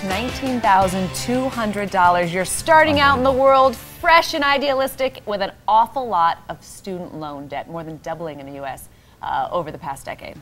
$19,200. You're starting out in the world fresh and idealistic with an awful lot of student loan debt, more than doubling in the U.S. Over the past decade.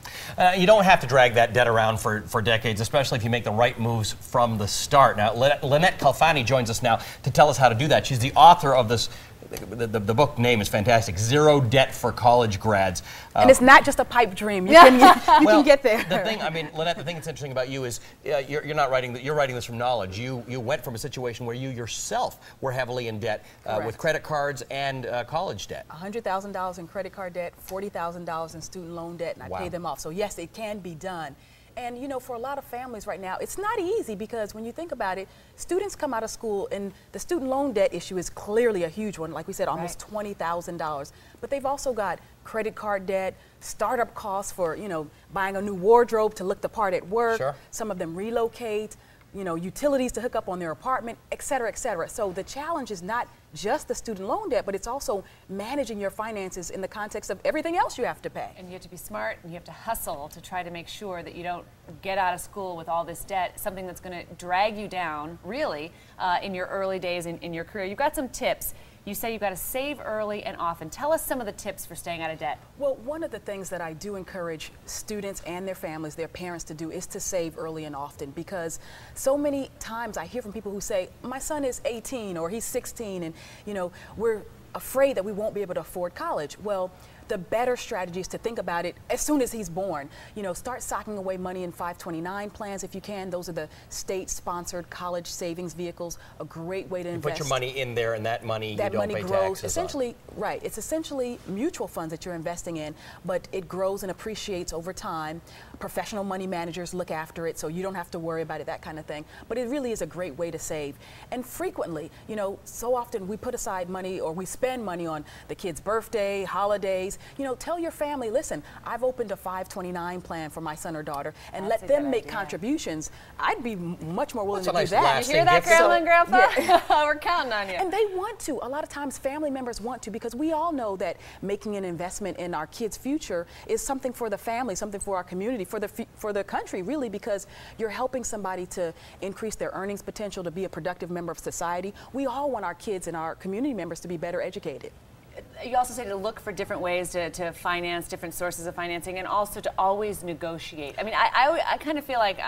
You don't have to drag that debt around for decades, especially if you make the right moves from the start. Now, Lynnette Khalfani joins us now to tell us how to do that. She's the author of this. The book name is fantastic, Zero Debt for College Grads. And it's not just a pipe dream. You can get there. The thing, I mean, Lynnette, the thing that's interesting about you is you're not writing you're writing this from knowledge. You went from a situation where you yourself were heavily in debt with credit cards and college debt. $100,000 in credit card debt, $40,000 in student loan debt, and I pay them off. So yes, it can be done. And you know, for a lot of families right now, it's not easy because when you think about it, students come out of school and the student loan debt issue is clearly a huge one. Like we said, almost $20,000. But they've also got credit card debt, startup costs for, you know, buying a new wardrobe to look the part at work. Sure. Some of them relocate, you know, utilities to hook up on their apartment, et cetera, et cetera. So the challenge is not just the student loan debt, but it's also managing your finances in the context of everything else you have to pay. And you have to be smart and you have to hustle to try to make sure that you don't get out of school with all this debt, something that's going to drag you down, really, in your early days in your career. You've got some tips. You say you've got to save early and often. Tell us some of the tips for staying out of debt. Well, one of the things that I do encourage students and their families, their parents to do is to save early and often, because so many times I hear from people who say, my son is 18 or he's 16 and, you know, we're afraid that we won't be able to afford college. Well, the better strategy is to think about it as soon as he's born. You know, start socking away money in 529 plans if you can. Those are the state-sponsored college savings vehicles. A great way to invest. You put your money in there, and that money you don't pay taxes essentially on. Right. It's essentially mutual funds that you're investing in, but it grows and appreciates over time. Professional money managers look after it, so you don't have to worry about it, that kind of thing. But it really is a great way to save. And frequently, you know, so often we put aside money or we spend money on the kid's birthday, holidays. You know, tell your family, listen, I've opened a 529 plan for my son or daughter, and let them make contributions. I'd be much more willing to do that. You hear that, Grandma and Grandpa? We're counting on you. And they want to. A lot of times family members want to, because we all know that making an investment in our kids' future is something for the family, something for our community, for the country, really, because you're helping somebody to increase their earnings potential, to be a productive member of society. We all want our kids and our community members to be better educated. You also say to look for different ways to finance, different sources of financing, and also to always negotiate. I mean, I kind of feel like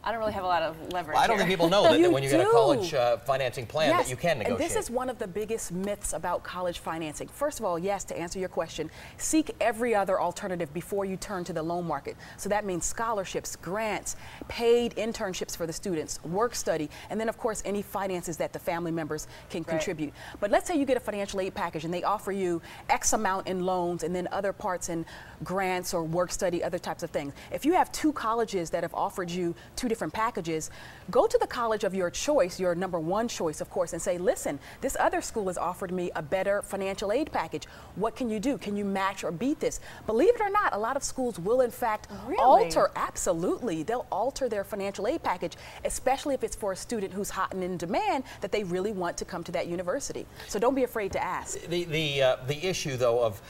I don't really have a lot of leverage. Well, I don't think people know that when you get a college financing plan that you can negotiate. And this is one of the biggest myths about college financing. First of all, yes, to answer your question, seek every other alternative before you turn to the loan market. So that means scholarships, grants, paid internships for the students, work study, and then of course any finances that the family members can contribute. But let's say you get a financial aid package and they offer you X amount in loans and then other parts in grants or work study, other types of things. If you have two colleges that have offered you two different packages, go to the college of your choice, your number one choice, of course, and say, listen, this other school has offered me a better financial aid package. What can you do? Can you match or beat this? Believe it or not, a lot of schools will in fact alter, absolutely, they'll alter their financial aid package, especially if it's for a student who's hot and in demand that they really want to come to that university. So don't be afraid to ask. The issue, though, of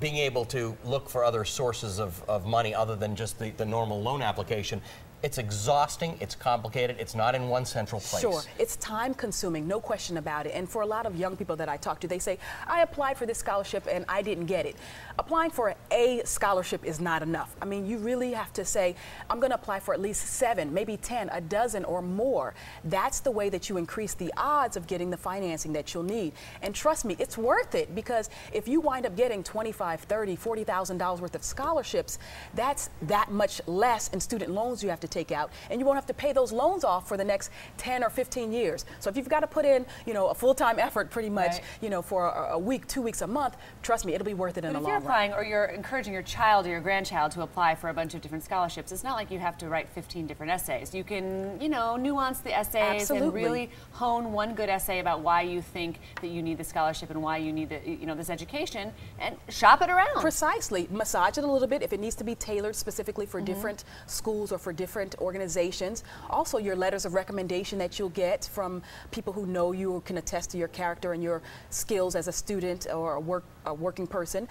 being able to look for other sources of money other than just the normal loan application, it's exhausting, it's complicated, it's not in one central place. Sure, it's time consuming, no question about it. And for a lot of young people that I talk to, they say, I applied for this scholarship and I didn't get it. Applying for a scholarship is not enough. I mean, you really have to say, I'm going to apply for at least 7, maybe 10, a dozen or more. That's the way that you increase the odds of getting the financing that you'll need. And trust me, it's worth it, because if you wind up getting $25,000, $30,000, $40,000 worth of scholarships, that's that much less in student loans you have to take out, and you won't have to pay those loans off for the next 10 or 15 years. So if you've got to put in, you know, a full-time effort pretty much, you know, for a week, 2 weeks, a month, trust me, it'll be worth it in the long run. If you're applying or you're encouraging your child or your grandchild to apply for a bunch of different scholarships, it's not like you have to write 15 different essays. You can, you know, nuance the essays and really hone one good essay about why you think that you need the scholarship and why you need the, you know, this education, and shop it around. Precisely. Massage it a little bit if it needs to be tailored specifically for different schools or for different organizations. Also, your letters of recommendation that you'll get from people who know you or can attest to your character and your skills as a student or a working person.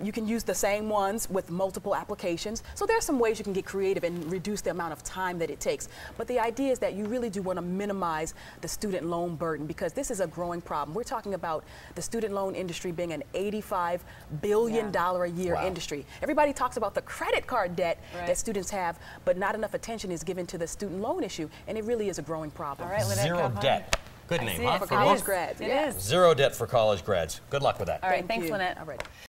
You can use the same ones with multiple applications. So there are some ways you can get creative and reduce the amount of time that it takes. But the idea is that you really do want to minimize the student loan burden, because this is a growing problem. We're talking about the student loan industry being an $85 billion a year industry. Everybody talks about the credit card debt that students have, but not enough attention is given to the student loan issue, and it really is a growing problem. All right, Lynnette Zero Khalfani. debt. Good name, huh? For college grads. It is. Zero debt for college grads. Good luck with that. All right, thanks, you. Lynnette. All right.